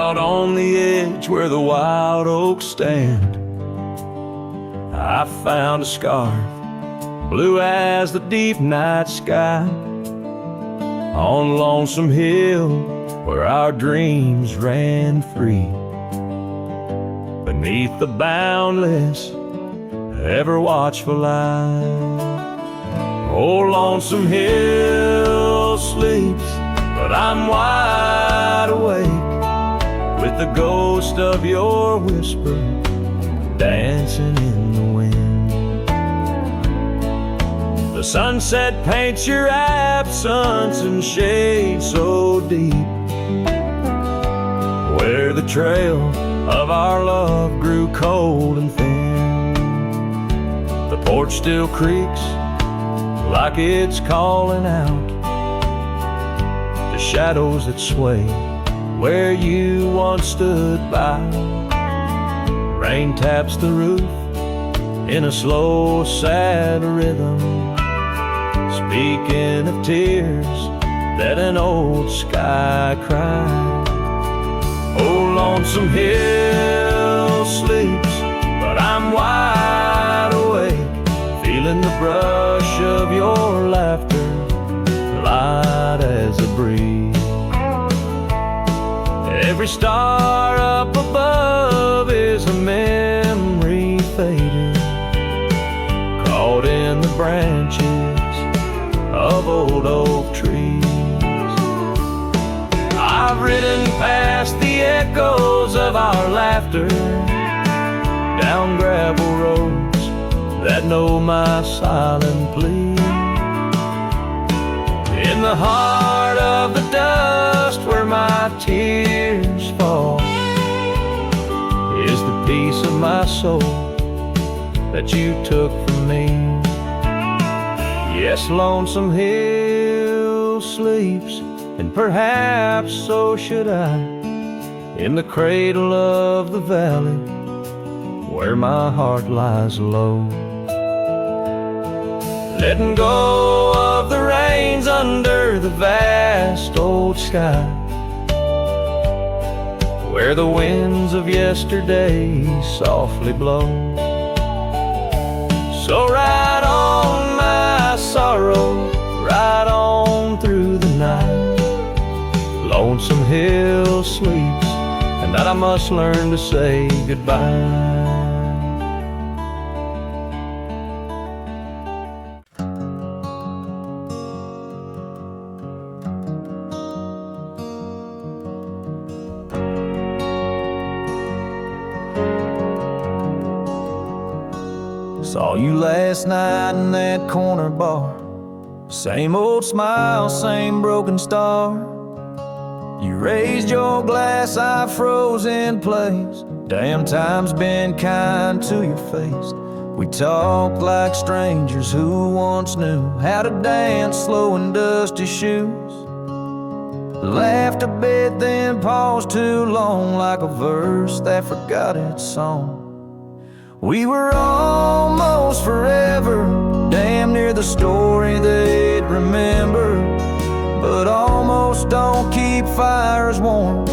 Out on the edge where the wild oaks stand, I found a scarf, blue as the deep night sky, on Lonesome Hill where our dreams ran free, beneath the boundless, ever watchful eye. Oh, Lonesome Hill sleeps, but I'm wide awake, with the ghost of your whisper dancing in the wind. The sunset paints your absence in shade so deep, where the trail of our love grew cold and thin. The porch still creaks like it's calling out the shadows that sway where you once stood by. Rain taps the roof in a slow, sad rhythm, speaking of tears that an old sky cried. Oh, Lonesome Hill sleeps, but I'm wide awake, feeling the brush of your laughter, light as a breeze. Every star up above is a memory fading, caught in the branches of old oak trees. I've ridden past the echoes of our laughter, down gravel roads that know my silent plea. In the heart of the dust where my tears fall is the piece of my soul that you took from me. Yes, Lonesome Hill sleeps, and perhaps so should I, in the cradle of the valley where my heart lies low, letting go of the reins under the vast old sky, where the winds of yesterday softly blow. So ride on, my sorrow, ride on through the night. Lonesome Hill sleeps, and that I must learn to say goodbye. Saw you last night in that corner bar, same old smile, same broken star. You raised your glass, I froze in place. Damn, time's been kind to your face. We talked like strangers who once knew how to dance slow in dusty shoes. Laughed a bit, then paused too long, like a verse that forgot its song. We were almost forever, damn near the story they'd remember. But almost don't keep fires warm,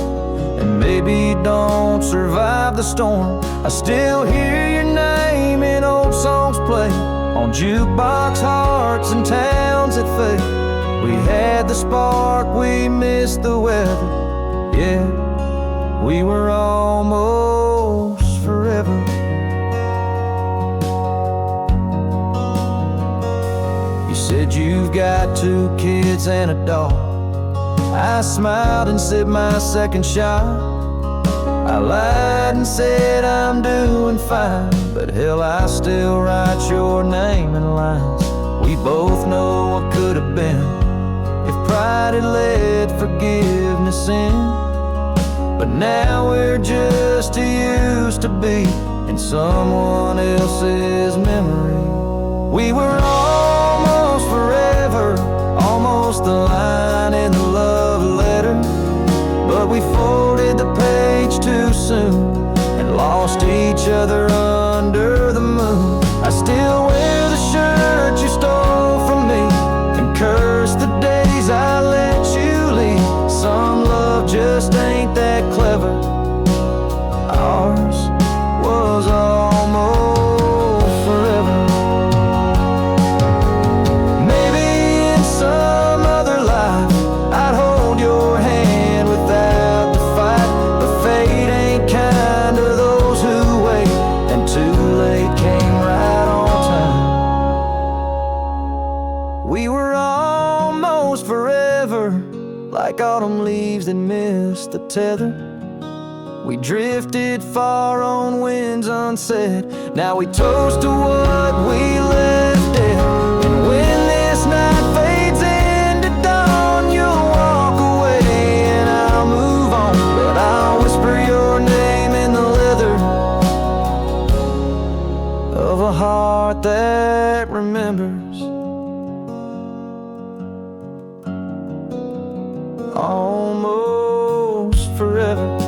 and maybe don't survive the storm. I still hear your name in old songs play on jukebox hearts and towns that fade. We had the spark, we missed the weather. Yeah, we were almost forever. Said you've got 2 kids and a dog. I smiled and sipped my second shot. I lied and said I'm doing fine, but hell, I still write your name in lines. We both know what could have been if pride had let forgiveness in. But now we're just too used to be in someone else's memory. We were almost forever, almost the line in the love letter. But we folded the page too soon and lost each other under the moon. I still wear the shirt you stole from me and curse the days I let you leave. Some love just ain't that clever. We were almost forever, like autumn leaves that missed the tether. We drifted far on winds unsaid. Now we toast to what we left dead. And when this night fades into dawn, you'll walk away and I'll move on. But I'll whisper your name in the leather of a heart that remembers. Almost forever.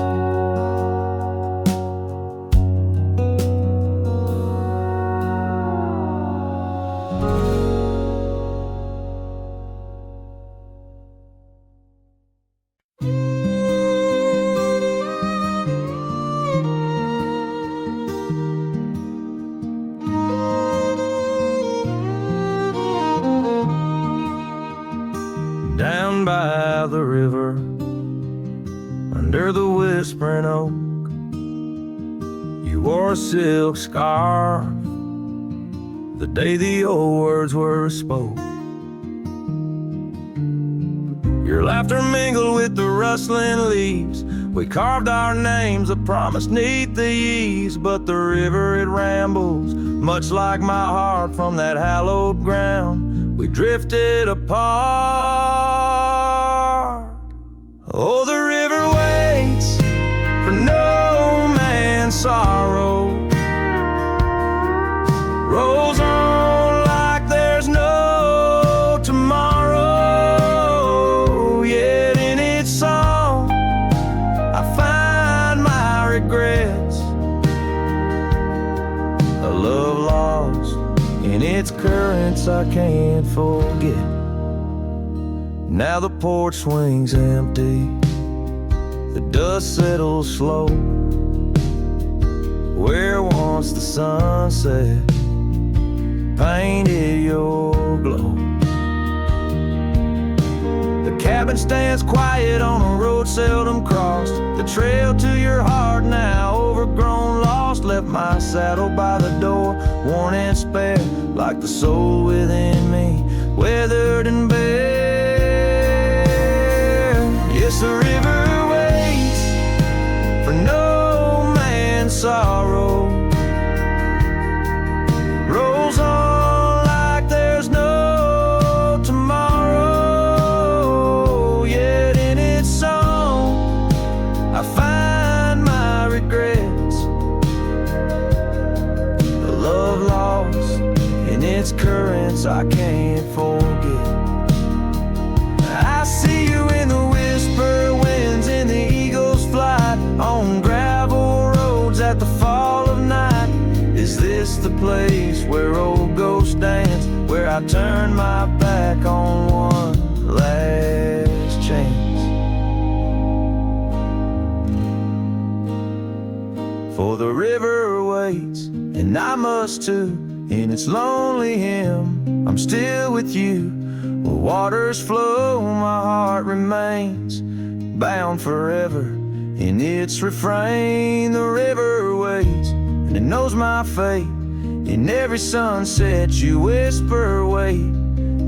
Down by the river, under the whispering oak, you wore a silk scarf the day the old words were spoke. Your laughter mingled with the rustling leaves. We carved our names, a promise neath the eaves. But the river, it rambles, much like my heart from that hallowed ground. We drifted apart. Oh, the river waits for no man's sorrow, rolls on like there's no tomorrow. Yet in its song I find my regrets, a love lost in its currents I can't forget. Now the porch swings empty, the dust settles slow, where once the sunset painted your glow. The cabin stands quiet on a road seldom crossed. The trail to your heart now overgrown, lost. Left my saddle by the door, worn and spare, like the soul within me, weathered and bare. Yes, the river waits for no man's sorrow, rolls on like there's no tomorrow. Yet in its song I find my regrets, a love lost in its currents I can't forget. I see you in the whisper winds, in the eagle's flight, on gravel roads at the fall of night. Is this the place where old ghosts dance, where I turn my back on one last chance? For the river waits, and I must too, in its lonely hymn. I'm still with you, where waters flow, my heart remains bound forever in its refrain. The river waits, and it knows my fate. In every sunset you whisper, wait.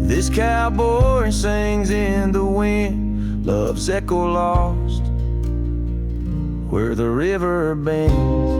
This cowboy sings in the wind, love's echo lost where the river bends.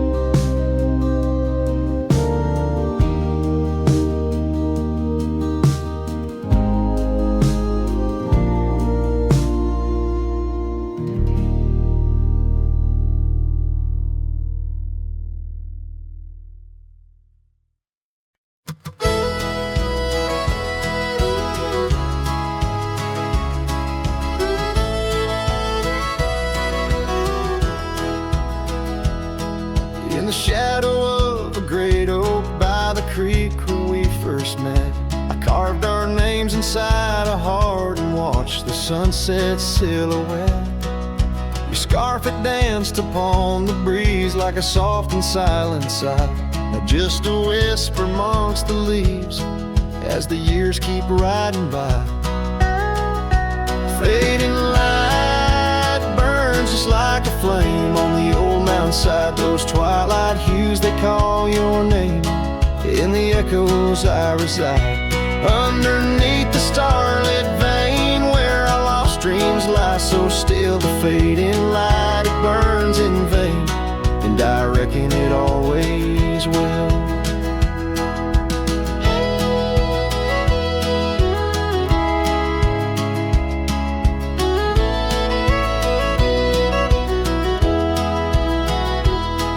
In the shadow of a great oak by the creek where we first met, I carved our names inside a heart and watched the sunset silhouette. Your scarf, it danced upon the breeze like a soft and silent sigh, now just a whisper amongst the leaves as the years keep riding by. Fading light burns just like a flame on the old mountainside. Those twilight hues, they call your name. In the echoes I reside. Underneath the still the fading light, it burns in vain, and I reckon it always will.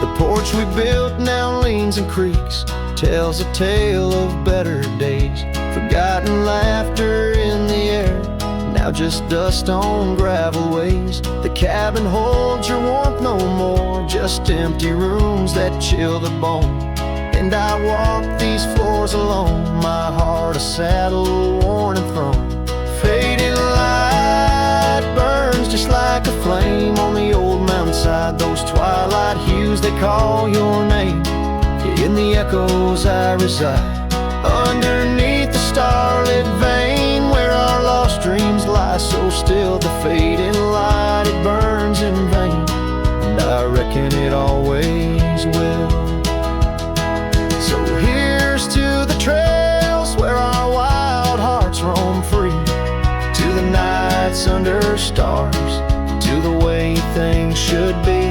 The porch we built now leans and creaks, tells a tale of better days, forgotten laughter in the air, now just dust on gravel ways. The cabin holds your warmth no more, just empty rooms that chill the bone. And I walk these floors alone, my heart a saddle worn and thrown. Fading light burns just like a flame on the old mountainside, those twilight hues they call your name. In the echoes I reside, underneath the starlit vein, where our lost dreams lie so still. The fading light, it burns in vain, and I reckon it always will. So here's to the trails where our wild hearts roam free, to the nights under stars, to the way things should be.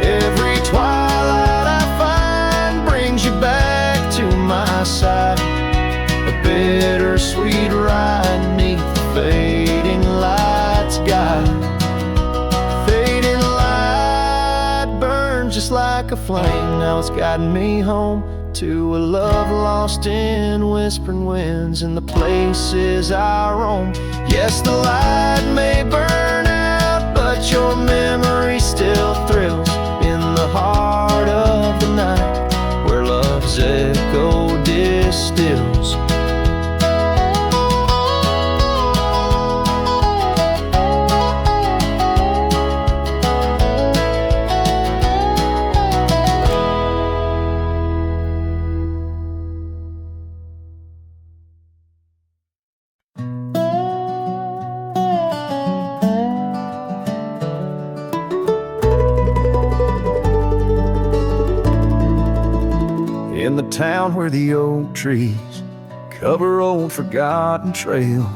Every twilight I find brings you back to my side, a bittersweet ride neath the fading light's guide. Fading light burns just like a flame, now it's guiding me home to a love lost in whispering winds in the places I roam. Yes, the light may burn out, but your memory still thrills in the heart of the night, where love's echo distills. In the town where the oak trees cover old forgotten trails,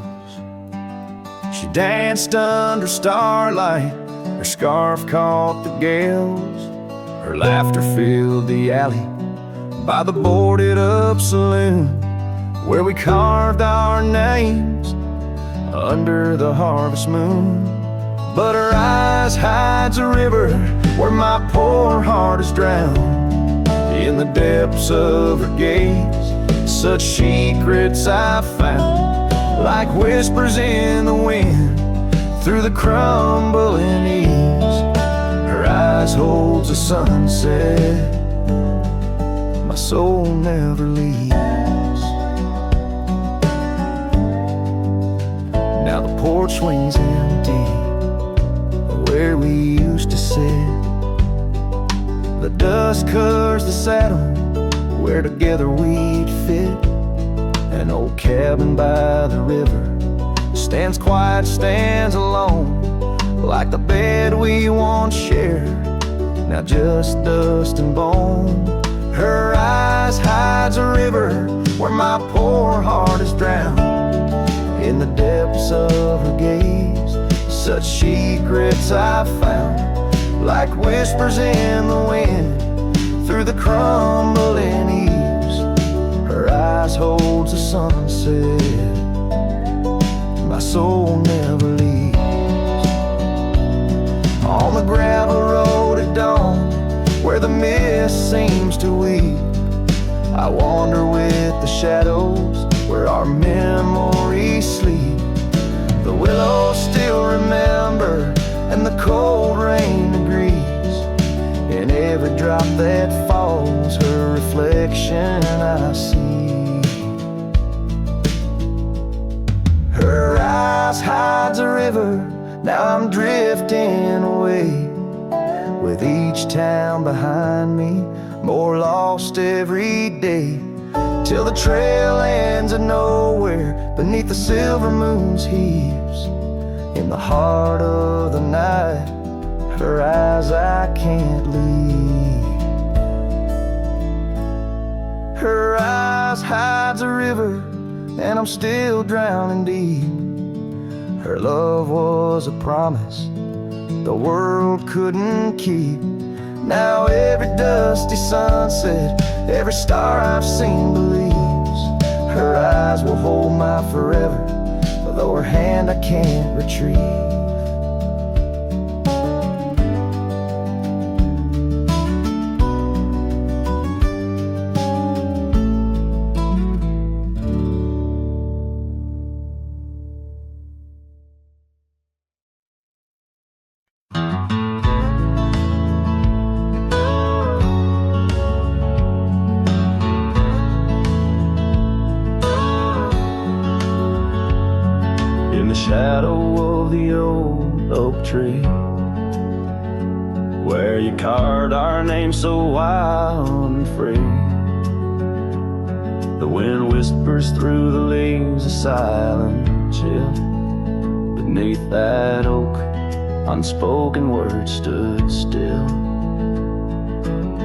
she danced under starlight, her scarf caught the gales. Her laughter filled the alley by the boarded up saloon, where we carved our names under the harvest moon. But her eyes hides a river where my poor heart is drowned. In the depths of her gaze, such secrets I found, like whispers in the wind through the crumbling eaves. Her eyes holds a sunset my soul never leaves. Now the porch swings empty where we used to sit. The dust covers the saddle where together we'd fit. An old cabin by the river stands quiet, stands alone, like the bed we once shared, now just dust and bone. Her eyes hides a river where my poor heart is drowned. In the depths of her gaze, such secrets I found, like whispers in the wind through the crumbling eaves. Her eyes holds the sunset my soul never leaves. On the gravel road at dawn, where the mist seems to weep, I wander with the shadows where our memories sleep. The willows still remember, and the cold rain agrees. In every drop that falls, her reflection I see. Her eyes hides a river, now I'm drifting away, with each town behind me, more lost every day, till the trail ends at nowhere beneath the silver moon's heaves. In the heart of the night, her eyes I can't leave. Her eyes hides a river, and I'm still drowning deep. Her love was a promise the world couldn't keep. Now every dusty sunset, every star I've seen believes her eyes will hold my forever, though her hand I can't retrieve. Shadow of the old oak tree, where you carved our name so wild and free. The wind whispers through the leaves, a silent chill. Beneath that oak, unspoken words stood still.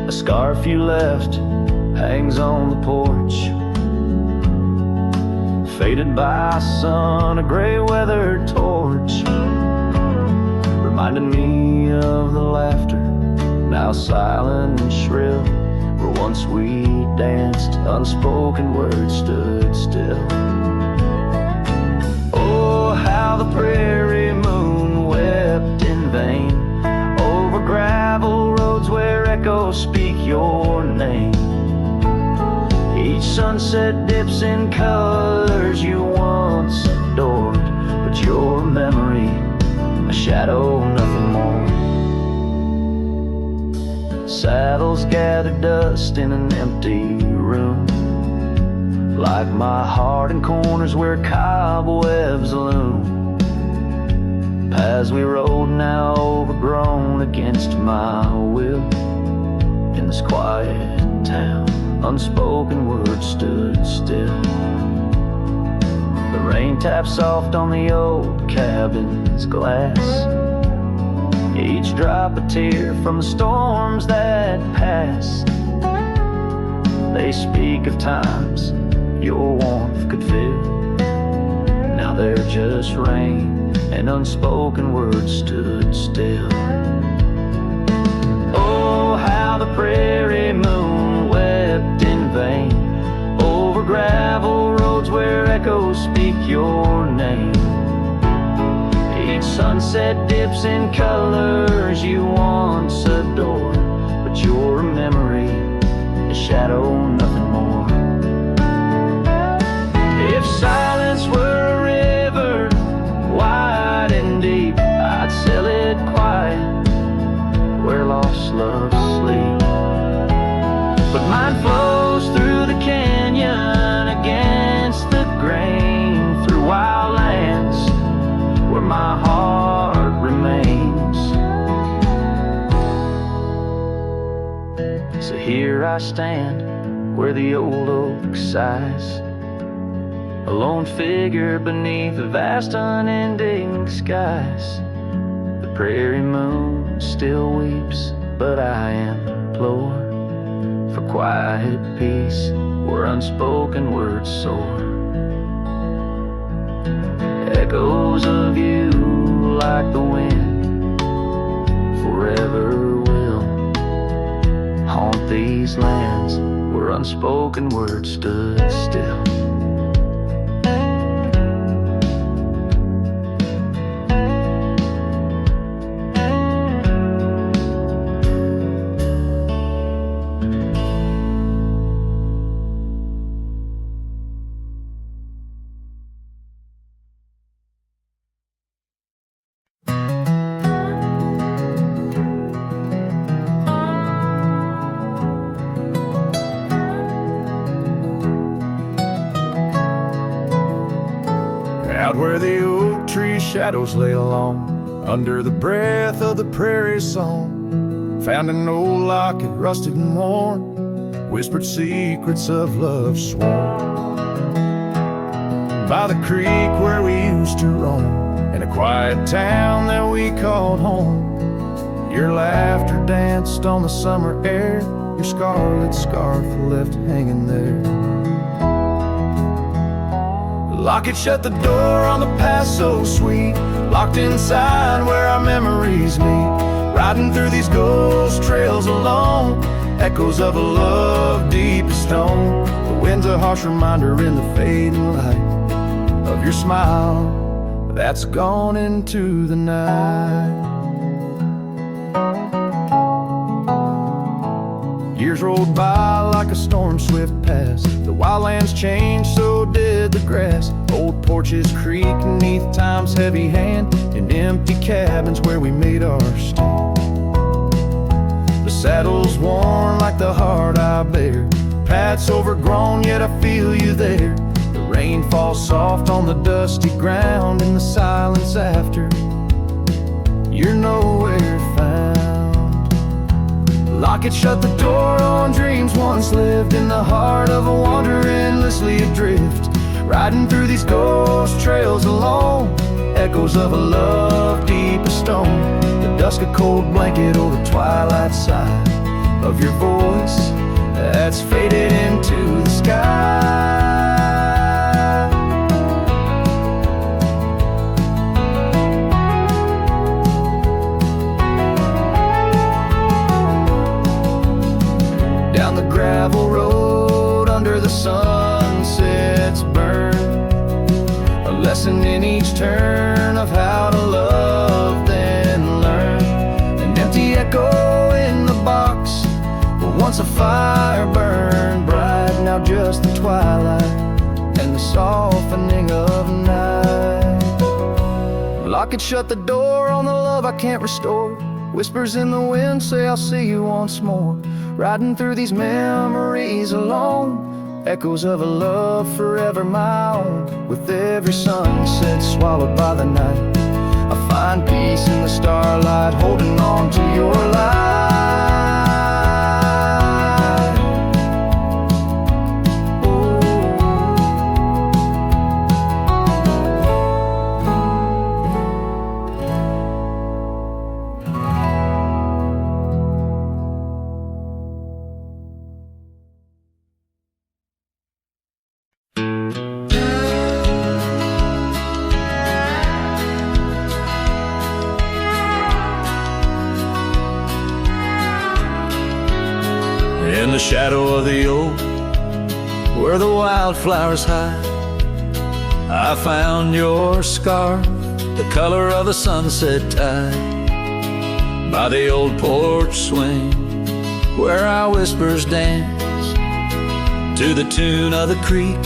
A scarf you left hangs on the porch, faded by sun, a gray weathered torch, reminding me of the laughter, now silent and shrill, where once we danced, unspoken words stood still. Oh, how the prairie moon wept in vain over gravel roads where echoes speak your name. Each sunset dips in colors you once adored, but your memory, a shadow, nothing more. Saddles gather dust in an empty room, like my heart in corners where cobwebs loom. Paths we rode now overgrown against my will. In this quiet town, unspoken words stood still. The rain taps soft on the old cabin's glass, each drop a tear from the storms that pass. They speak of times your warmth could fill. Now they're just rain, and unspoken words stood still. Oh, how the prairie moon wept in vain over gravel roads where echoes speak your name. Each sunset dips in colors you once adored, but your memory, a shadow, nothing more. If silence were a river, wide and deep, I'd sail it quiet where lost loves sleep. But mine flows through the canyon against the grain, through wild lands where my heart remains. So here I stand where the old oak sighs, a lone figure beneath the vast unending skies. The prairie moon still weeps, but I implore for quiet peace where unspoken words soar. Echoes of you like the wind forever will haunt these lands where unspoken words stood still. Out where the oak tree shadows lay along, under the breath of the prairie song, found an old locket, rusted and worn, whispered secrets of love sworn. By the creek where we used to roam, in a quiet town that we called home, your laughter danced on the summer air, your scarlet scarf left hanging there. Locket shut the door on the past so sweet, locked inside where our memories meet. Riding through these ghost trails alone, echoes of a love deep as stone. The wind's a harsh reminder in the fading light of your smile that's gone into the night. Years rolled by like a storm swift past. The wildlands changed, so did the grass. Old porches creak beneath time's heavy hand, in empty cabins where we made our stand. The saddle's worn like the heart I bear. Path's overgrown, yet I feel you there. The rain falls soft on the dusty ground in the silence after. You're nowhere found. Lock it, shut the door on dreams once lived, in the heart of a wanderer endlessly adrift. Riding through these ghost trails alone, echoes of a love deep as stone. The dusk a cold blanket or the twilight side of your voice that's faded into the sky. Down the gravel road under the sunset's burn, a lesson in each turn of how to love then learn. An empty echo in the box where once a fire burned bright, now just the twilight and the softening of night. Lock it, shut the door on the love I can't restore. Whispers in the wind say I'll see you once more. Riding through these memories alone, echoes of a love forever my own. With every sunset swallowed by the night, I find peace in the starlight, holding on to your light. In the shadow of the oak, where the wildflowers hide, I found your scarf, the color of the sunset tide. By the old porch swing, where our whispers dance, to the tune of the creek,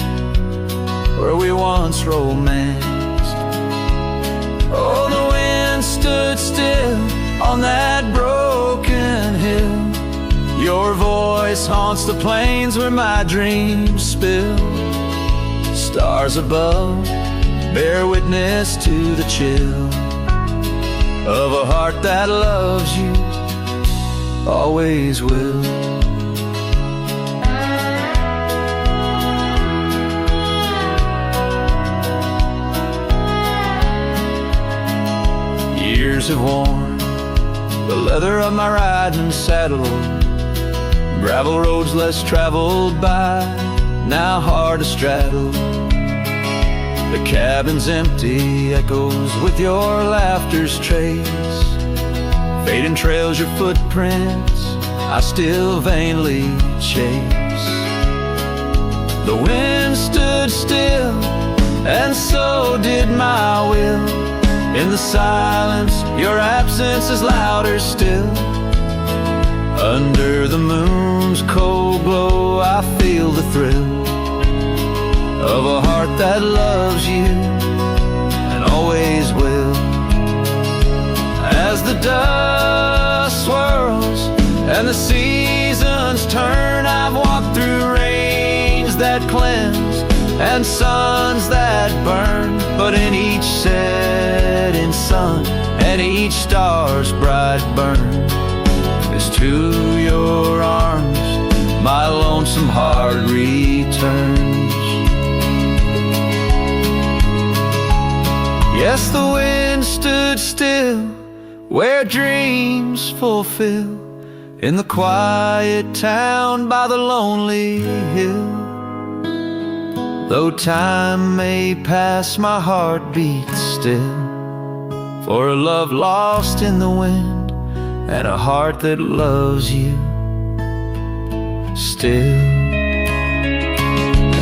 where we once romanced. Oh, the wind stood still on that broken hill. Your voice haunts the plains where my dreams spill. Stars above bear witness to the chill of a heart that loves you, always will. Years have worn the leather of my riding saddle. Gravel roads less traveled by, now hard to straddle. The cabin's empty, echoes with your laughter's trace. Fading trails your footprints, I still vainly chase. The wind stood still, and so did my will. In the silence, your absence is louder still. Under the moon's cold glow, I feel the thrill of a heart that loves you and always will. As the dust swirls and the seasons turn, I've walked through rains that cleanse and suns that burn, but in each setting sun and each star's bright burn is to your arms my lonesome heart returns. Yes, the wind stood still where dreams fulfill, in the quiet town by the lonely hill. Though time may pass, my heart beats still. for a love lost in the wind and a heart that loves you still.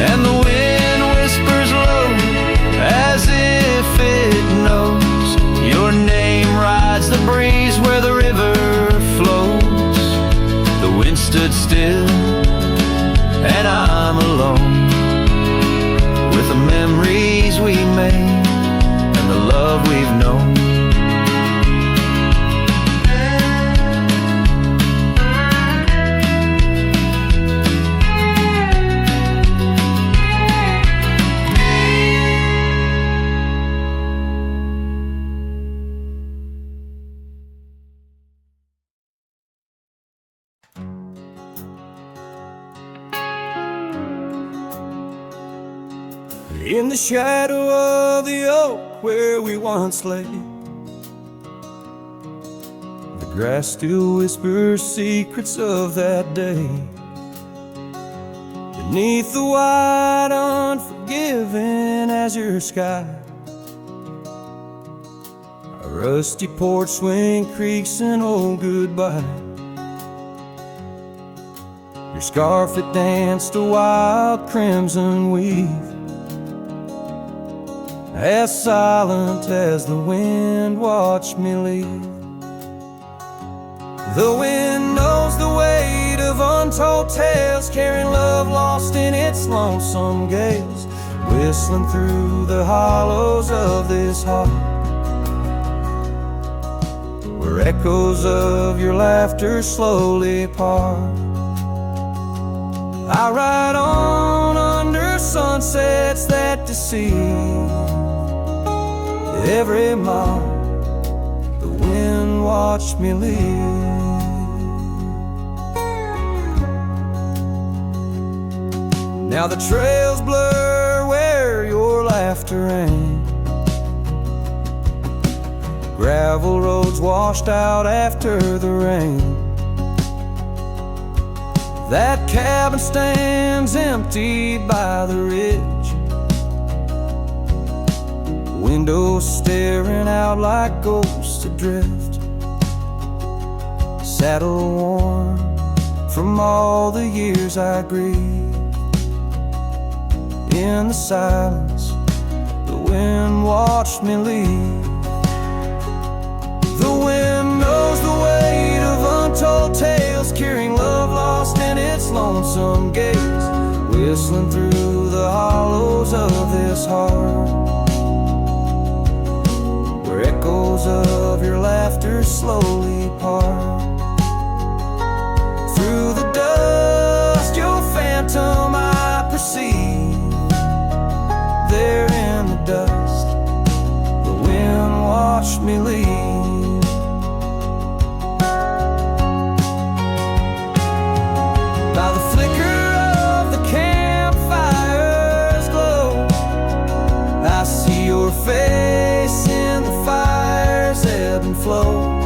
And the wind whispers low as if it knows your name rides the breeze where the river flows. The wind stood still and I'm alone with the memories we made and the love we've known. In the shadow of the oak where we once lay, the grass still whispers secrets of that day. Beneath the wide, unforgiving azure sky, a rusty porch swing creaks an old goodbye. Your scarf, it danced a wild crimson weave, as silent as the wind watched me leave. The wind knows the weight of untold tales, carrying love lost in its lonesome gales, whistling through the hollows of this heart, where echoes of your laughter slowly part. I ride on under sunsets that deceive. Every mile the wind watched me leave. Now the trails blur where your laughter rang, gravel roads washed out after the rain. That cabin stands empty by the ridge, windows staring out like ghosts adrift, saddle worn from all the years I grieved. In the silence, the wind watched me leave. The wind knows the weight of untold tales, carrying love lost in its lonesome gaze, whistling through the hollows of this heart, where echoes of your laughter slowly part. Through the dust, your phantom I perceive. There in the dust, the wind watched me leave. By the flicker of the campfire's glow, I see your face in the fire's ebb and flow.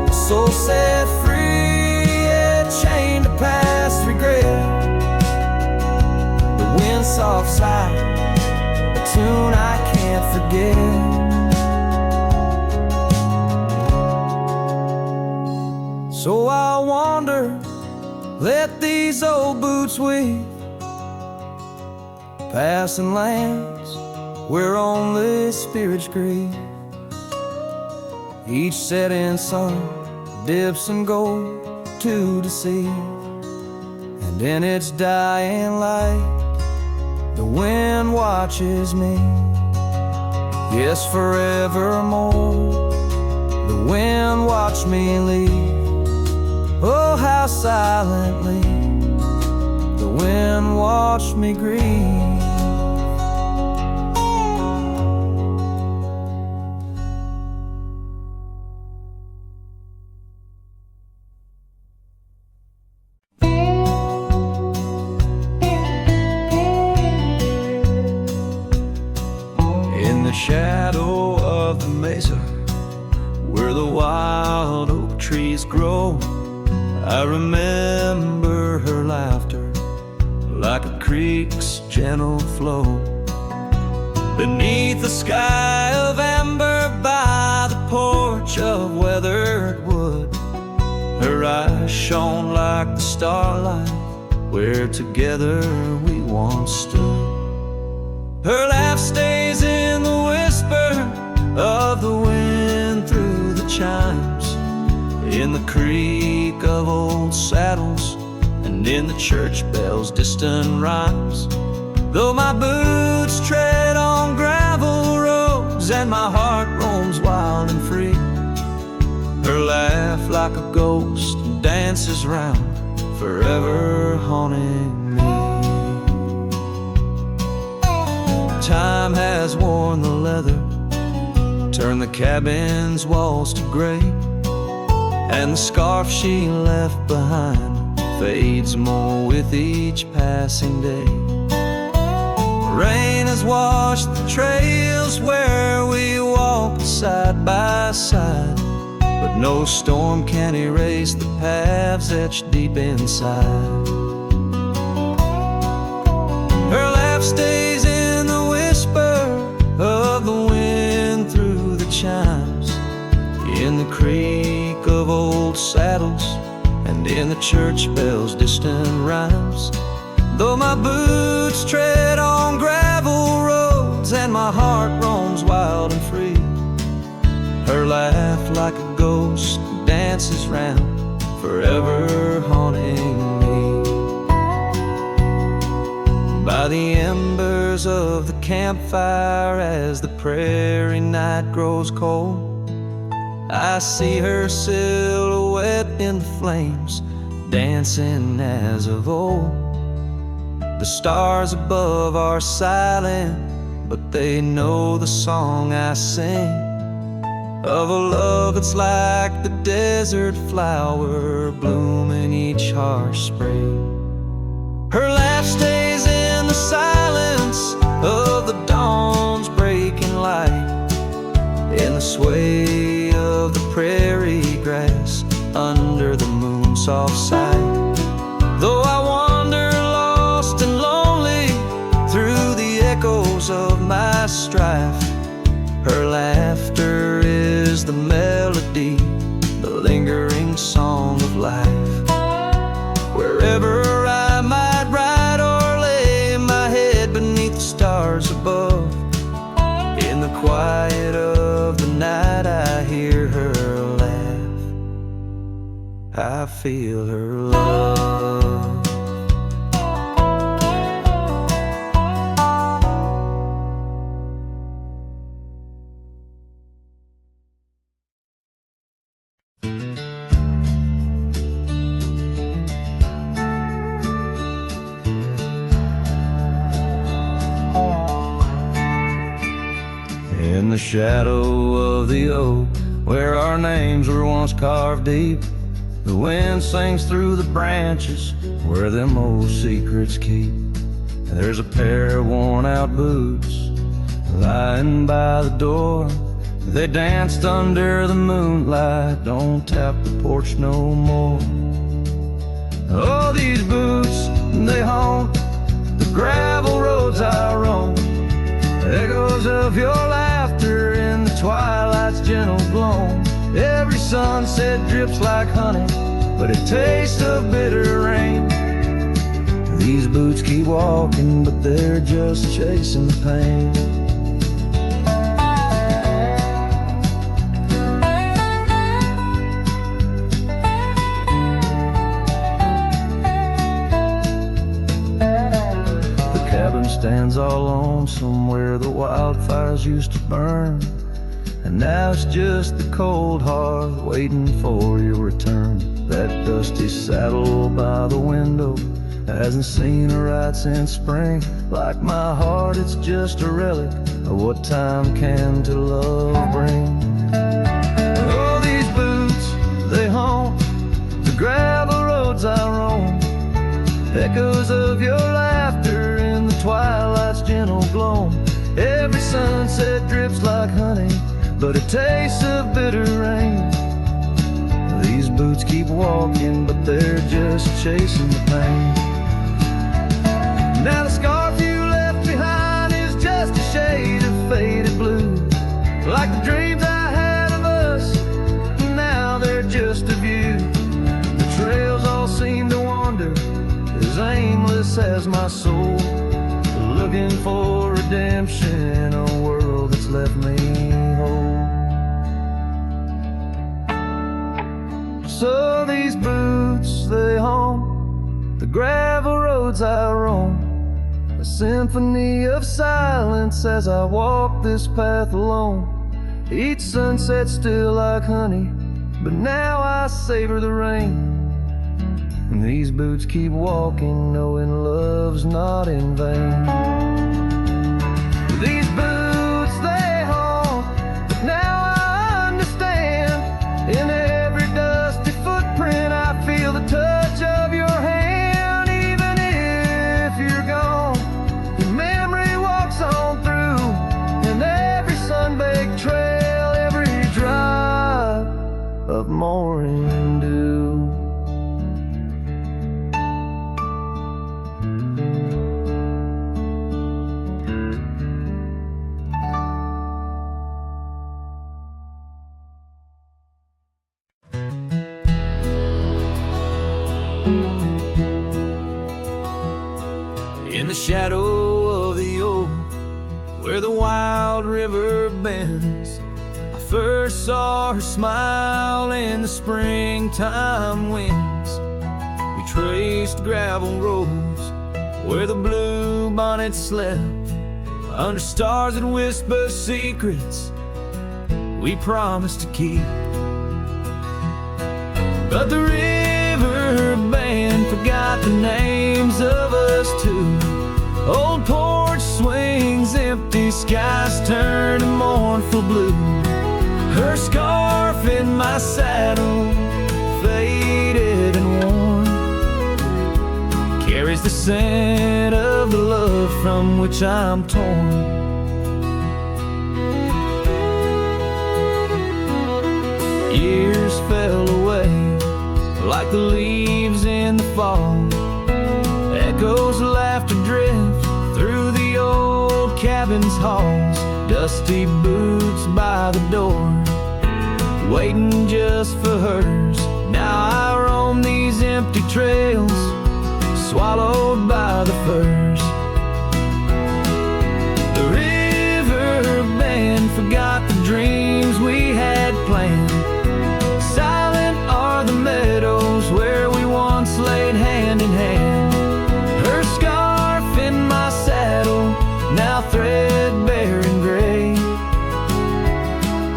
A soul set free, yet chained to past regret. The wind soft sigh, a tune I can't forget. So I wander, let these old boots weave, passing lands where only spirits grieve. Each setting sun dips in gold to deceive, and in its dying light the wind watches me. Yes, forevermore the wind watched me leave. Oh, how silently the wind watched me grieve. In the shadow of the mesa, where the wild oak trees grow, I remember her laughter like a creek's gentle flow. Beneath the sky of amber waste our life where together we once stood. Her laugh stays in the whisper of the wind through the chimes, in the creak of old saddles, and in the church bells' distant rhymes. Though my boots tread on gravel roads and my heart roams wild and free, her laugh like a ghost dances round, forever haunting me. Time has worn the leather, turned the cabin's walls to gray, and the scarf she left behind fades more with each passing day. Rain has washed the trails where we walked side by side, but no storm can erase the paths etched deep inside. Her laugh stays in the whisper of the wind through the chimes, in the creak of old saddles, and in the church bells' distant rhymes. Though my boots tread on gravel roads and my heart roams wild and free, her laugh like a ghost dances round, forever haunting me. By the embers of the campfire as the prairie night grows cold, I see her silhouette in the flames, dancing as of old. The stars above are silent, but they know the song I sing, of a love that's like the desert flower blooming each harsh spring. Her laugh stays in the silence of the dawn's breaking light, in the sway of the prairie grass under the moon's soft sight. Though I wander lost and lonely through the echoes of my strife, her laughter is the melody, the lingering song of life. Wherever I might ride or lay my head beneath the stars above, in the quiet of the night I hear her laugh, I feel her love. In the shadow of the oak, where our names were once carved deep, the wind sings through the branches where them old secrets keep. There's a pair of worn out boots lying by the door. They danced under the moonlight, don't tap the porch no more. Oh, these boots, they haunt the gravel roads I roam, echoes of your laughter in the twilight's gentle gloam. Every sunset drips like honey, but it tastes of bitter rain. These boots keep walking, but they're just chasing the pain. Stands all lonesome where the wildfires used to burn, and now it's just the cold hearth waiting for your return. That dusty saddle by the window hasn't seen a ride since spring. Like my heart, it's just a relic of what time can to love bring. Oh, these boots, they haunt the gravel roads I roam, echoes of your laughter in the twilight's gentle gloam. Every sunset drips like honey, but it tastes of bitter rain. These boots keep walking, but they're just chasing the pain. Now the scarf you left behind is just a shade of faded blue, like the dreams I had of us, now they're just of you. The trails all seem to wander my soul, looking for redemption, a world that's left me whole. So these boots, they haunt the gravel roads I roam, a symphony of silence as I walk this path alone. Each sunset still like honey, but now I savor the rain. And these boots keep walking, knowing love's not in vain. These boots, they haunt, but now I understand. In every dusty footprint I feel the touch of your hand. Even if you're gone, your memory walks on through, and every sun-baked trail, every drop of morning dew. In the shadow of the oak, where the wild river bends, I first saw her smile in the springtime winds. We traced gravel roads where the blue bonnet slept, under stars that whisper secrets we promised to keep. But the river band forgot the names of us two. Old porch swings empty, skies turned to mournful blue. Her scarf in my saddle, faded and worn, carries the scent of the love from which I'm torn. Years fell away like the leaves in the fall. Echoes laughed to drift through the old cabin's halls. Dusty boots by the door, waiting just for hers. Now I roam these empty trails, swallowed by the firs. The river band forgot the dreams we had planned. Silent are the meadows where we once laid hand in hand. Her scarf in my saddle, now threadbare and gray,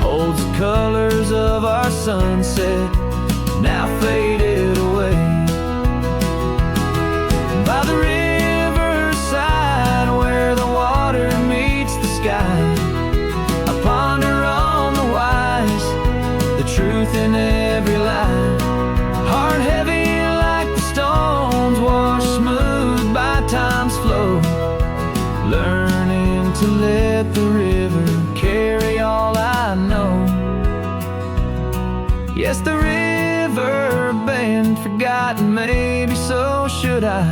holds the colors of our sunset, now faded away. By the riverside where the water meets the sky, I ponder on the wise, the truth in every lie. Heart heavy like the stones washed smooth by time's flow, learning to let the river carry all I know. Yes, the river band forgotten, maybe so should I.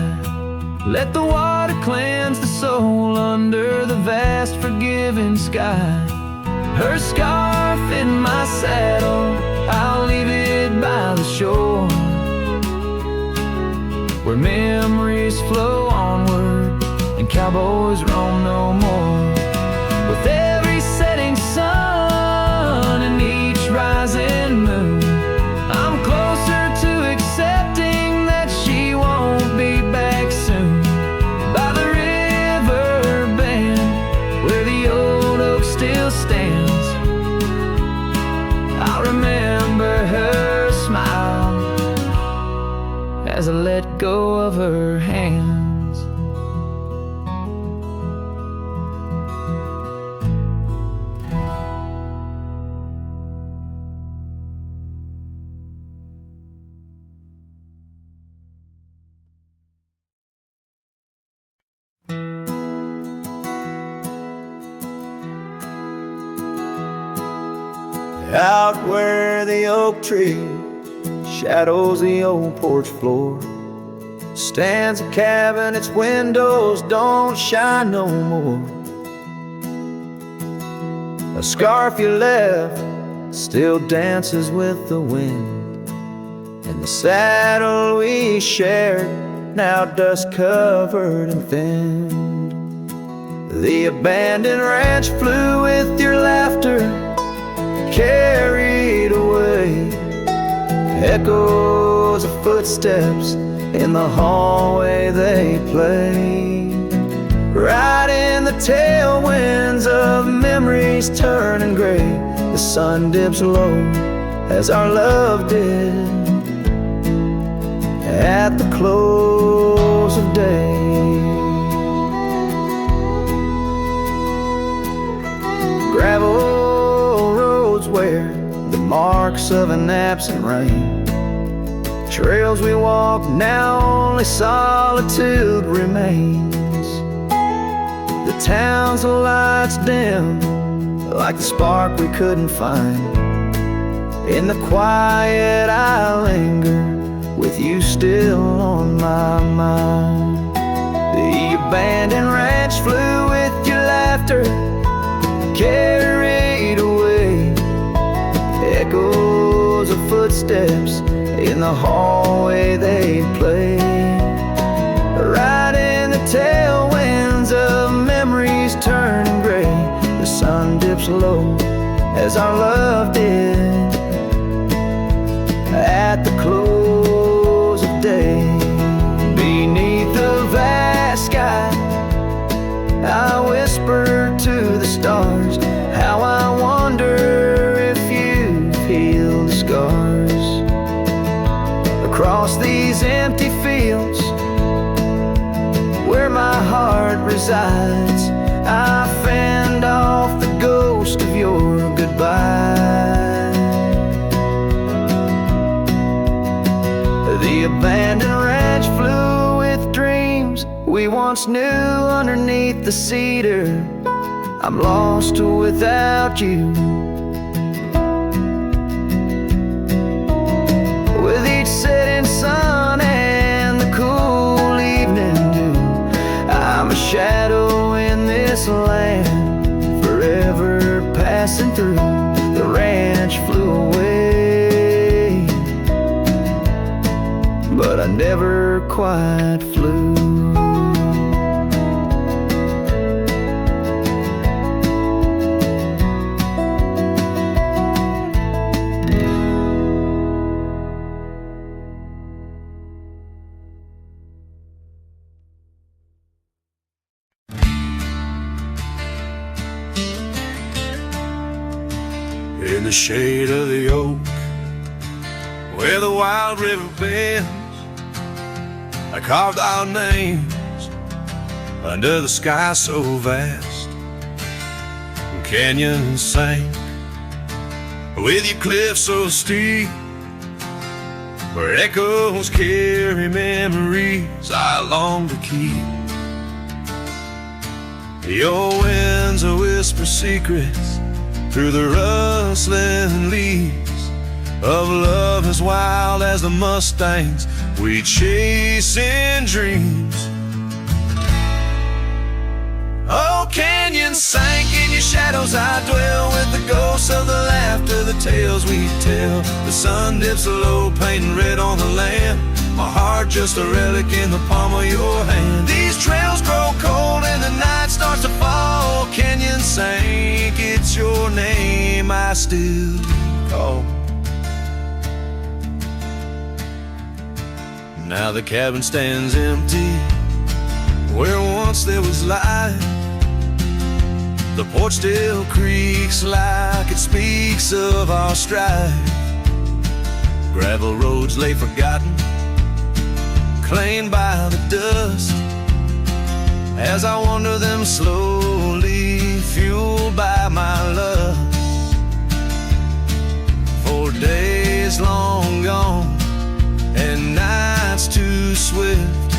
Let the water cleanse the soul under the vast forgiving sky. Her scarf in my saddle, I'll leave it by the shore, where memories flow onward and cowboys roam no more. With every setting sun and each rising moon, I'm closer to accepting that she won't be back soon. By the river bend, where the old oak still stands, I'll remember her smile as I let go of her hands. Out where the oak tree shadows the old porch floor, stands a cabin, its windows don't shine no more. A scarf you left still dances with the wind, and the saddle we shared now dust covered and thin. The abandoned ranch flew with your laughter, carried away. Echoes of footsteps in the hallway they play. Right in the tailwinds of memories turning gray, the sun dips low as our love did at the close of day. Gravel roads wear the marks of an absent rain. Trails we walk, now only solitude remains. The town's lights dim, like the spark we couldn't find. In the quiet I linger, with you still on my mind. The abandoned ranch flew with your laughter, carried away. Echoes of footsteps in the hallway they play. Right in the tailwinds of memories turning gray, the sun dips low as our love did at the close of day. Beneath the vast sky I whisper to the stars how I wonder if you've healed the scars. Across these empty fields where my heart resides, I fend off the ghost of your goodbye. The abandoned ranch flew with dreams we once knew underneath the cedar. I'm lost without you. With each setting sun and the cool evening dew, I'm a shadow in this land, forever passing through. The ranch flew away, but I never quite flew. In the shade of the oak, where the wild river bends, I carved our names under the sky so vast. Canyons sank with your cliffs so steep, where echoes carry memories I long to keep. Your winds will whisper secrets through the rustling leaves of love as wild as the mustangs we chase in dreams. Oh, canyons sank in your shadows, I dwell with the ghosts of the laughter, the tales we tell. The sun dips low, painting red on the land, my heart just a relic in the palm of your hand. These trails grow cold and the night starts to fall. Canyon sank, it's your name I still call. Now the cabin stands empty where once there was life. The porch still creaks like it speaks of our strife. Gravel roads lay forgotten, claimed by the dust, as I wander them slowly, fueled by my love. For days long gone and nights too swift,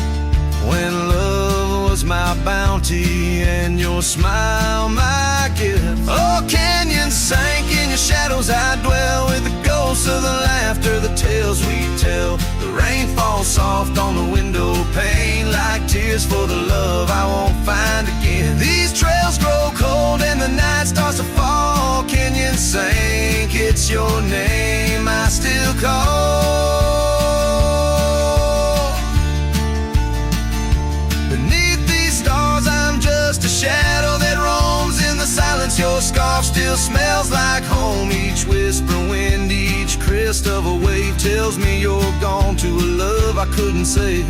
when love was my bounty and your smile my gift. Oh, canyons sank in your shadows, I dwell with the ghosts of the laughter, the tales we tell. The rain falls soft on the window pane like tears for the love I won't find again. These trails grow cold and the night starts to fall. Canyons sank, it's your name I still call. like home. Each whisper wind, each crest of a wave tells me you're gone to a love I couldn't save.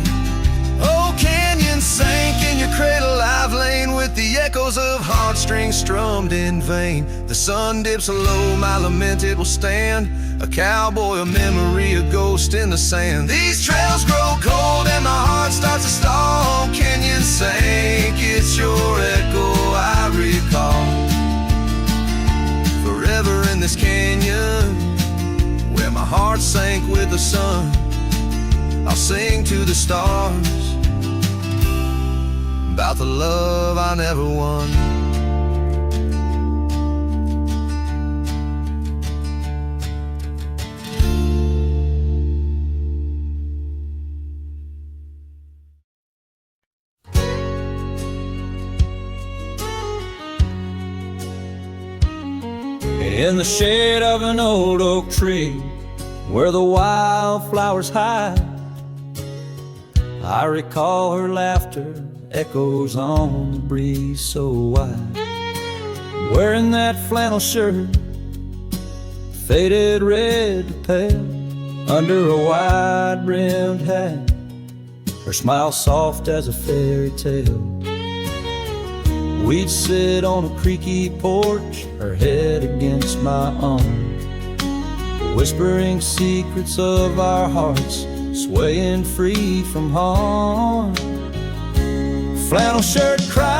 Oh, canyon sank in your cradle, I've lain with the echoes of heartstrings strummed in vain. The sun dips low, my lament it will stand, a cowboy, a memory, a ghost in the sand. These trails grow cold and my heart starts to stall. Canyon sank, it's your echo I recall. Forever in this canyon, where my heart sank with the sun, I'll sing to the stars about the love I never won. In the shade of an old oak tree, where the wildflowers hide, I recall her laughter echoes on the breeze so wide. Wearing that flannel shirt, faded red to pale, under a wide-brimmed hat, her smile soft as a fairy tale. We'd sit on a creaky porch, her head against my arm, whispering secrets of our hearts, swaying free from harm. Flannel shirt cries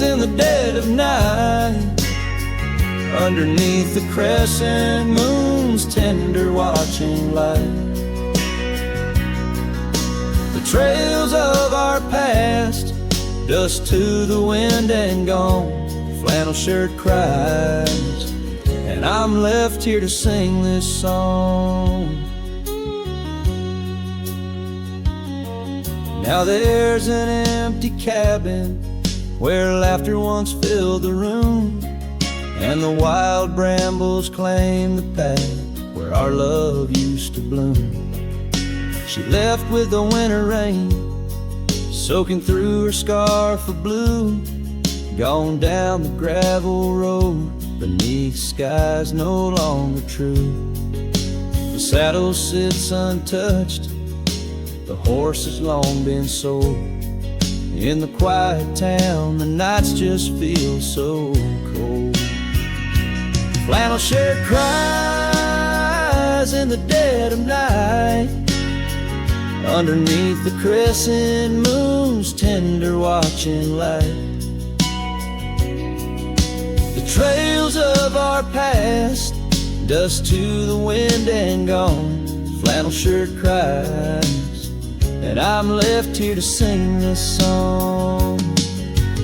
in the dead of night, underneath the crescent moon's tender watching light. The trails of our past, dust to the wind and gone. Flannel shirt cries, and I'm left here to sing this song. Now there's an empty cabin where laughter once filled the room, and the wild brambles claim the path where our love used to bloom. She left with the winter rain soaking through her scarf of blue, gone down the gravel road beneath skies no longer true. The saddle sits untouched, the horse has long been sold. In the quiet town, the nights just feel so cold. Flannel shirt cries in the dead of night, underneath the crescent moon's tender watching light. The trails of our past, dust to the wind and gone. Flannel shirt cries, and I'm left here to sing this song.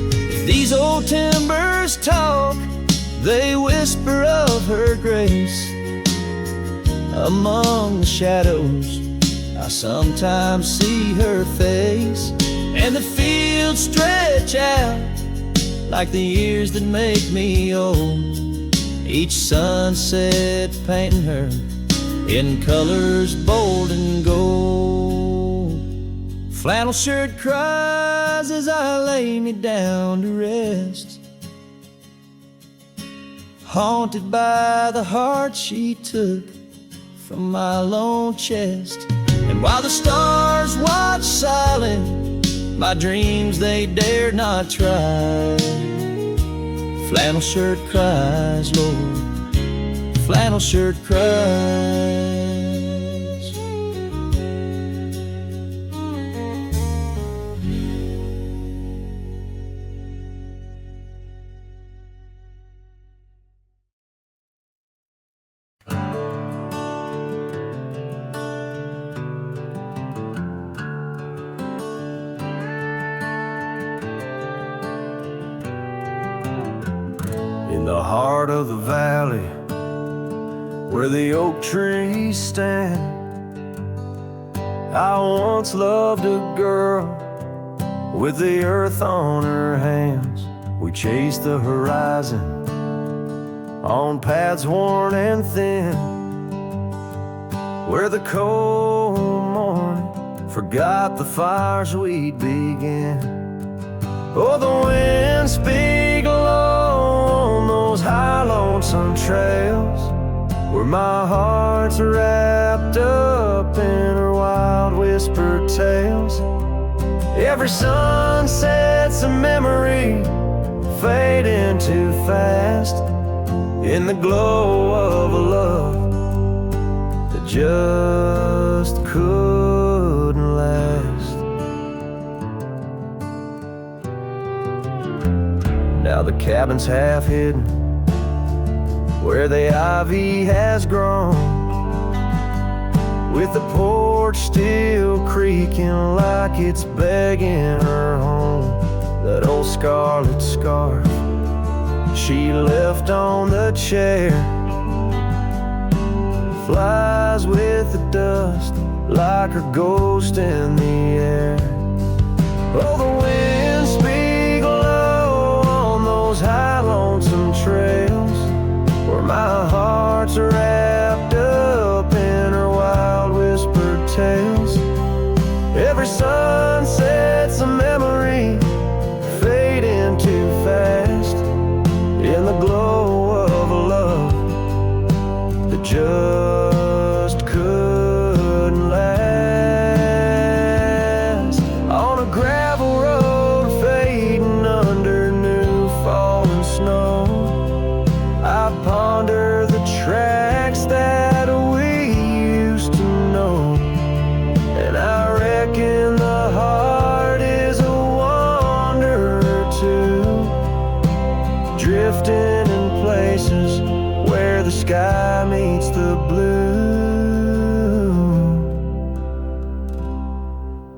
If these old timbers talk, they whisper of her grace. Among the shadows, I sometimes see her face, and the fields stretch out like the years that make me old. Each sunset painting her in colors bold and gold. Flannel shirt cries as I lay me down to rest, haunted by the heart she took from my lone chest. And while the stars watch silent, my dreams they dare not try. Flannel shirt cries, Lord, flannel shirt cries. In the heart of the valley, where the oak trees stand, I once loved a girl with the earth on her hands. We chased the horizon on paths worn and thin, where the cold morning forgot the fires we'd begin. Oh, the winds speak low on those high, low lonesome trails where my heart's wrapped up in her wild whispered tales. Every sunset's a memory fading too fast in the glow of a love that just couldn't last. Now the cabin's half hidden where the ivy has grown, with the porch still creaking like it's begging her home. That old scarlet scarf she left on the chair flies with the dust like her ghost in the air. Oh, the winds speak low on those high lonesome trails where my heart's wrapped up in her wild whispered tales. Every sunset's a memory fading too fast in the glow of a love that just couldn't last. On a gravel road fading under new falling snow, I ponder the tracks that we used to know, and I reckon the heart is a wanderer too, drifting in places where the sky meets the blue.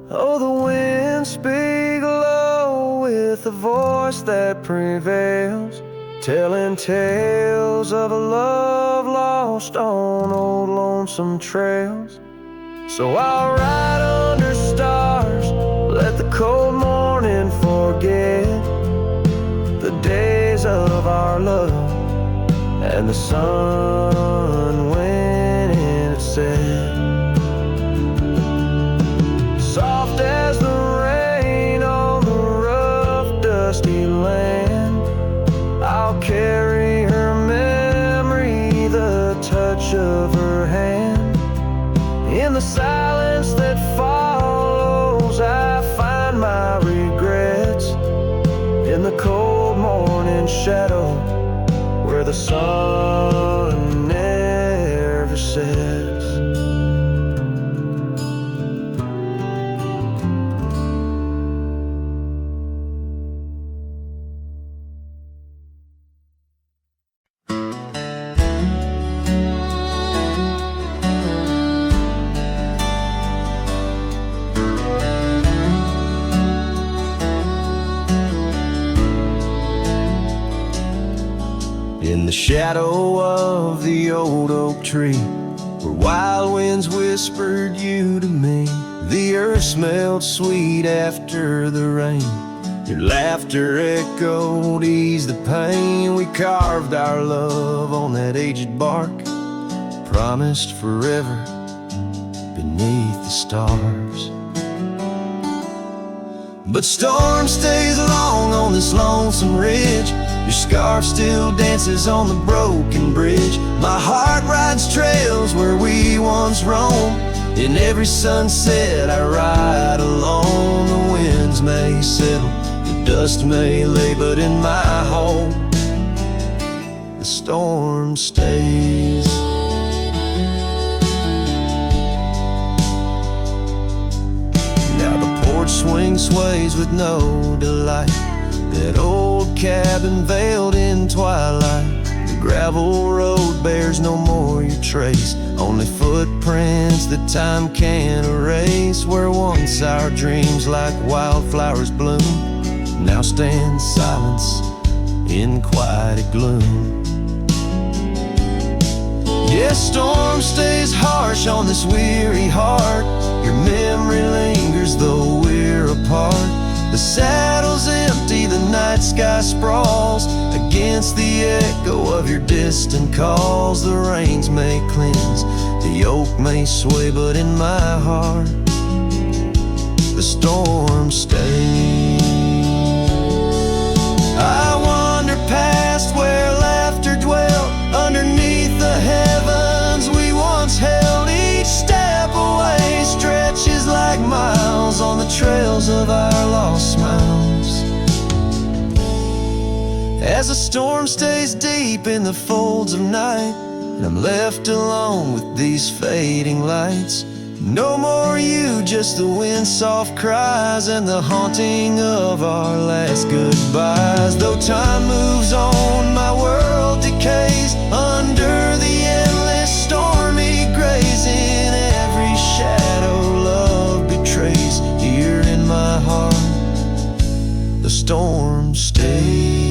Oh, the winds speak low with a voice that prevails, telling tales of a love lost on old lonesome trails. So I'll ride under stars, let the cold morning forget the days of our love and the sun when it set. Soft as the rain on the rough dusty land, I'll carry her memory, the touch of her hand. In the silence that follows, I find my regrets in the cold morning shadow where the sun never sets. In the shadow of the old oak tree, where wild winds whispered you to me, the earth smelled sweet after the rain. Your laughter echoed, eased the pain. We carved our love on that aged bark, promised forever beneath the stars. But storm stays long on this lonesome ridge. Your scarf still dances on the broken bridge. My heart rides trails where we once roamed. In every sunset I ride alone. The winds may settle, the dust may lay, but in my home the storm stays. Now the porch swing sways with no delight, that old cabin veiled in twilight. The gravel road bears no more your trace, only footprints that time can't erase. Where once our dreams like wildflowers bloom, now stand silence in quiet gloom. Yes, storm stays harsh on this weary heart. Your memory lingers though we're apart. The saddle's empty, the night sky sprawls against the echo of your distant calls. The rains may cleanse, the oak may sway, but in my heart the storm stays. I wander past where laughter dwelt, as the storm stays deep in the folds of night, and I'm left alone with these fading lights. No more you, just the wind's soft cries and the haunting of our last goodbyes. Though time moves on, my world decays under the endless stormy grays. In every shadow love betrays. Here in my heart the storm stays.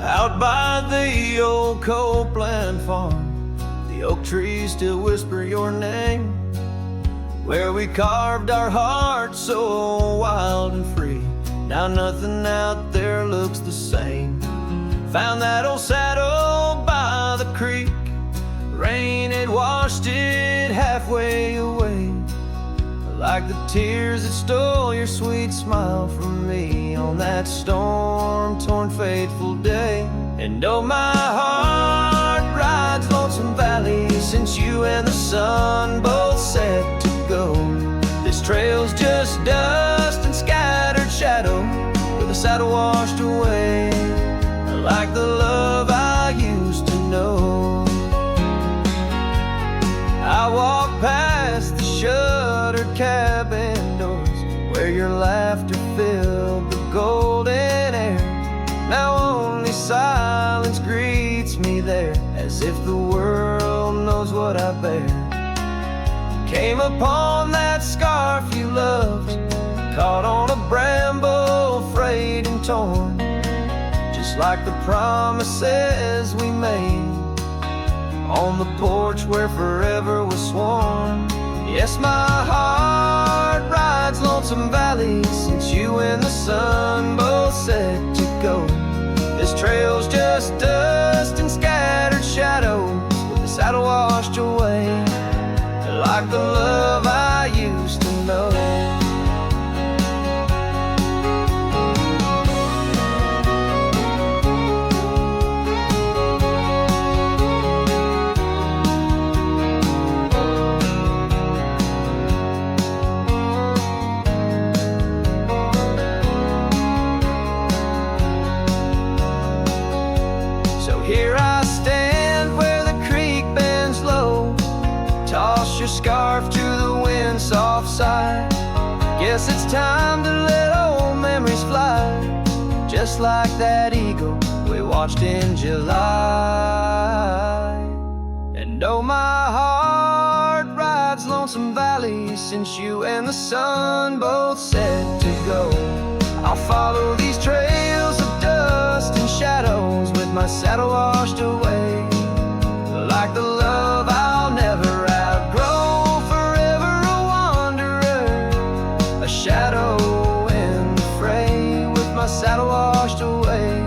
Out by the old Copeland farm, the oak trees still whisper your name. Where we carved our hearts so wild and free, now nothing out there looks the same. Found that old saddle by the creek, rain had washed it halfway away. Like the tears that stole your sweet smile from me on that storm-torn fateful day. And oh, my heart rides lonesome valley since you and the sun both set to go. This trail's just dust and scattered shadow, with the saddle washed away, like the love I used to know. I walk past the shuttered cabin doors, where your laughter filled the golden air. Now only silence greets me there, as if the world knows what I bear. Came upon that scarf you loved, caught on a bramble, frayed and torn, just like the promises we made on the porch where forever was sworn. Yes, my heart rides lonesome valley since you and the sun both set to go. This trail's just dust and scattered shadows, with the saddle washed away, like the love I used to know. Here I stand where the creek bends low, toss your scarf to the wind's soft side. Guess it's time to let old memories fly, just like that eagle we watched in July. And oh, my heart rides lonesome valley since you and the sun both set to go. I'll follow these trails of dust and shadows, with my saddle washed away, like the love I'll never outgrow. Forever a wanderer, a shadow in the fray, with my saddle washed away,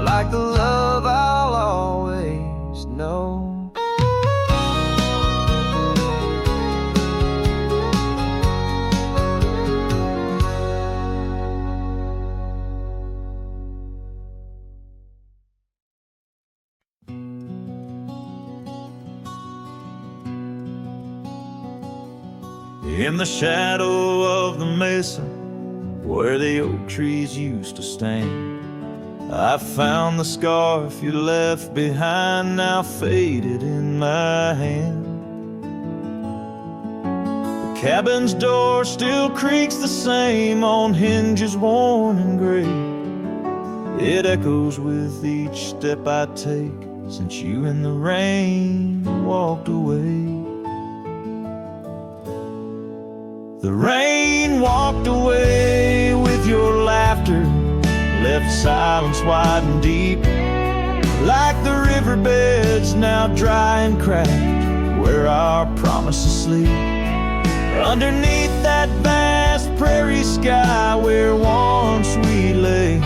like the love I'll always know. In the shadow of the mesa, where the oak trees used to stand, I found the scarf you left behind, now faded in my hand. The cabin's door still creaks the same on hinges worn and gray. It echoes with each step I take since you in the rain walked away. The rain walked away with your laughter, left silence wide and deep, like the riverbeds now dry and cracked, where our promises sleep. Underneath that vast vast prairie sky where once we lay.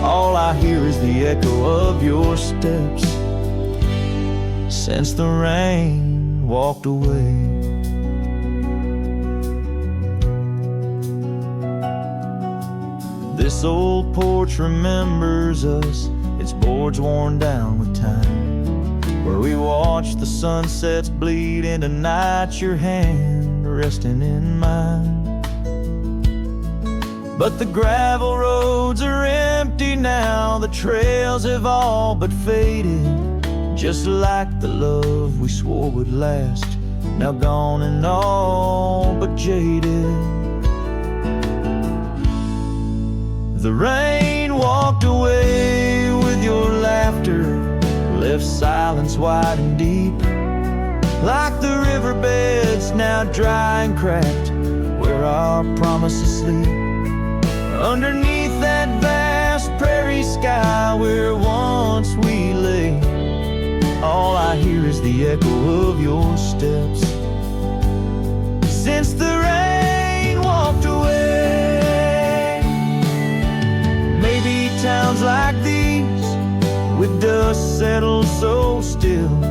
All I hear is the echo of your steps since the rain walked away. This old porch remembers us, its boards worn down with time, where we watch the sunsets bleed into night, your hand resting in mine. But the gravel roads are empty now, the trails have all but faded, just like the love we swore would last, now gone and all but jaded. The rain walked away with your laughter, left silence wide and deep, like the riverbeds now dry and cracked, where our promises sleep. Underneath that vast prairie sky where once we lay, all I hear is the echo of your steps since the rain walked away. Maybe towns like these, with dust settled so still,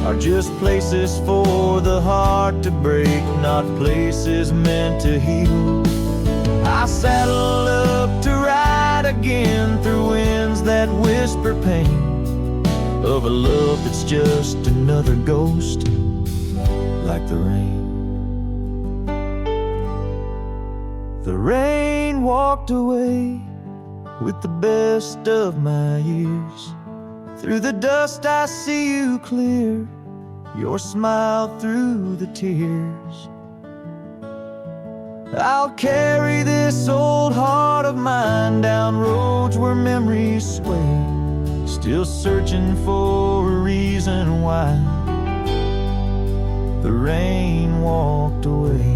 are just places for the heart to break, not places meant to heal. I saddle up to ride again through winds that whisper pain of a love that's just another ghost, like the rain. The rain walked away with the best of my years. Through the dust I see you clear, your smile through the tears. I'll carry this old heart of mine down roads where memories sway, still searching for a reason why the rain walked away.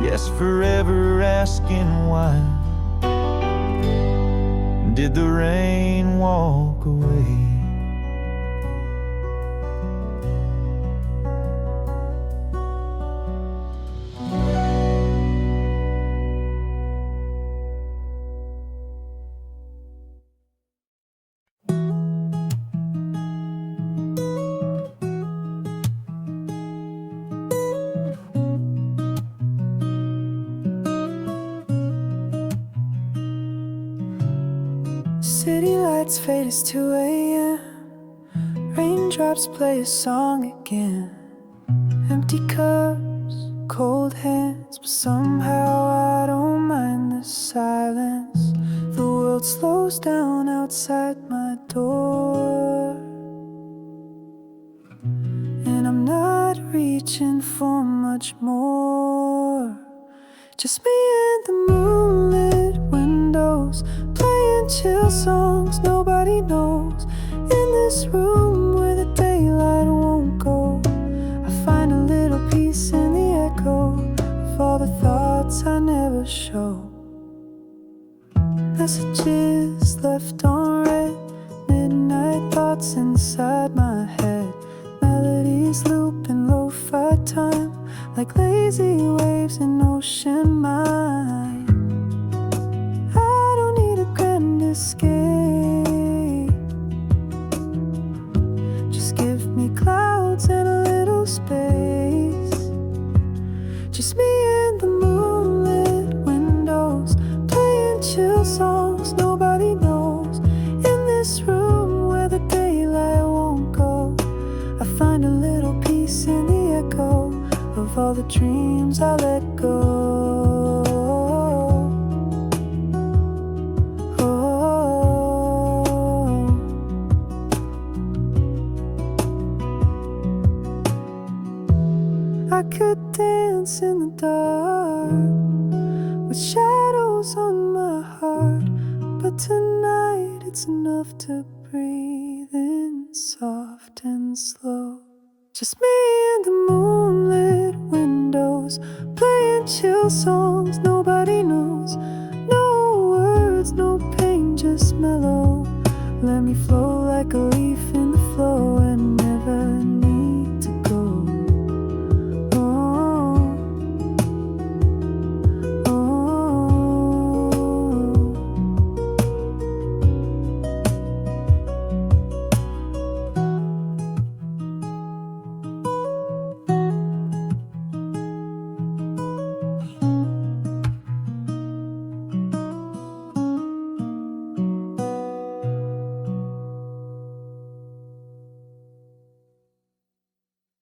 Yes, forever asking why did the rain walk away? City lights fade as 2 a.m. Raindrops play a song again. Empty cups, cold hands, but somehow I don't mind the silence. The world slows down outside my door, and I'm not reaching for much more. Just me and the moonlit windows, playing chill songs nobody knows. In this room where the daylight won't go, I find a little peace in the echo of all the thoughts I never show. Messages left on read, midnight thoughts inside my head. Melodies loop in lo-fi time, like lazy waves in ocean mind. I don't need a grand escape, just give me clouds and a little space. Just me and the moonlit windows, playing chill songs nobody knows. In this room where the daylight won't go, I find a little peace in the echo of all the dreams I let go. I could dance in the dark with shadows on my heart, but tonight it's enough to breathe in soft and slow. Just me and the moonlit windows, playing chill songs nobody knows. No words, no pain, just mellow. Let me flow like a leaf